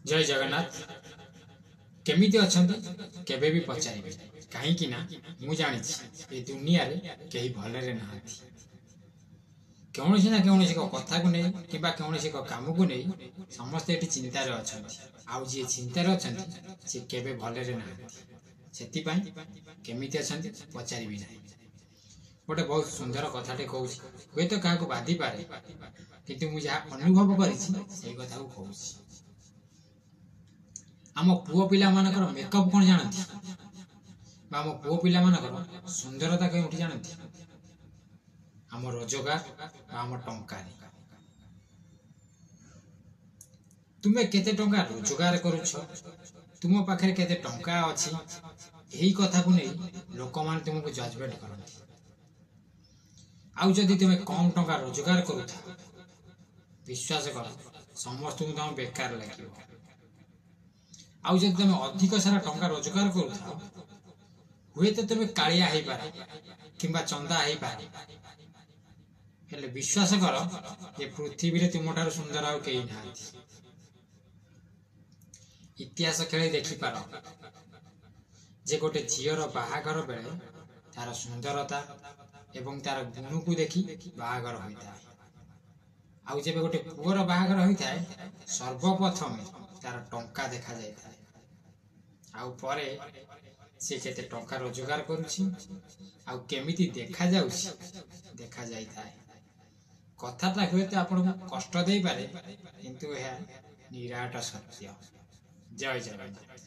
जय जगन्नाथ। केमिति अछंती केबे भी पचारिबे कहीं ना मु जानी ए दुनिया रे कहीं भलरे नहांती। कौन ना कौन कथा को नहीं कि कौन काम को नहीं समस्ते ये चिंतार अच्छा आउ जी चिंतार अच्छा सी केबे भलरे नहांती केमिति अछंती पचारिबे नहीं। गोटे बहुत सुंदर कथाटे कहूँ हे तो क्या बाधि पारे किंतु मुझे अनुभव करी कथा को कहूँ। आम पुओ पिला मानकर मेकअप कौन जानती आम पुओ पिला मानकर सुंदरता कहीं जानती आम रोजगार आम टंका तुम्हें केते टंका रोजगार करुछ तुम पाखे केते टंका अछि यही कथा को नहीं लोक मान तुमको जजमेंट करती। आउ जदि तुम्हें कम टंका रोजगार करुथा विश्वास कर समस्त तुम बेकार लगे। आउ जदि तुम अधिक सारा टंका रोजगार करुथा हुए तो तुम कालिया हो पारे किंबा चंदा हो पारे हेले विश्वास कर ये पृथ्वी तुम ठार सुंदर आउ कहीं ना। इतिहास खेल देखिपार जे गोटे झीर बाहागर बेले तार सुंदरता एवं तार गुण को देखी बाहागर होता है। आउ जब गोटे पुअर बाहागर होता है सर्वप्रथम तार टंका देखा जाता है आउ परे से केते टंका रोजगार करुछि आउ केमिति देखा देखा जाता है। कथाटा हुए तो आपन कष्ट दे पारे किंतु यह निराट सत्य। जय जगन्नाथ।